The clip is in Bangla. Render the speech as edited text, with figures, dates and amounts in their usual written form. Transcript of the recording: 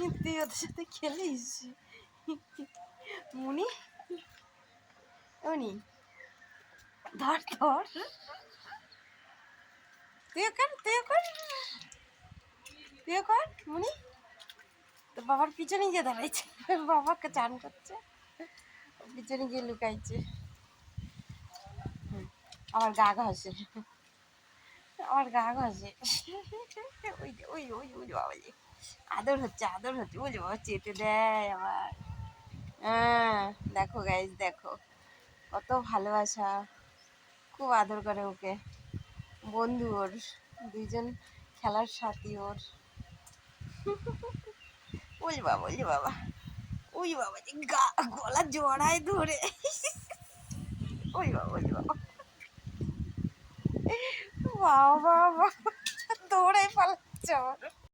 তুই ওদের সাথে খেলিস মুনি? উনি ধর ধর, তুইও কর তুইও কর তুইও কর মুনি। তো বাবার পিছনে গিয়ে দাঁড়াইছে, বাবাকে চান করছে, পিছনে গিয়ে লুকাইছে। আমার গা ঘষে, আমার গা ঘষে। ওই যে ওই ওই ওই বাবা যে আদর হচ্ছে আদর হচ্ছে, ওই যে বাবা চেটে দেয় আবার। হ্যাঁ দেখো গাইজ, দেখো কত ভালোবাসা, খুব আদর করে ওকে। বন্ধু ওর, দুইজন খেলার সাথী ওর। ওই বাবা ওই বাবা ওই বাবা যে গলা জড়ায় ধরে, ওই বাবা ওই বাবা, বাবা বাবা দৌড়ে পালাচ্ছে আমার।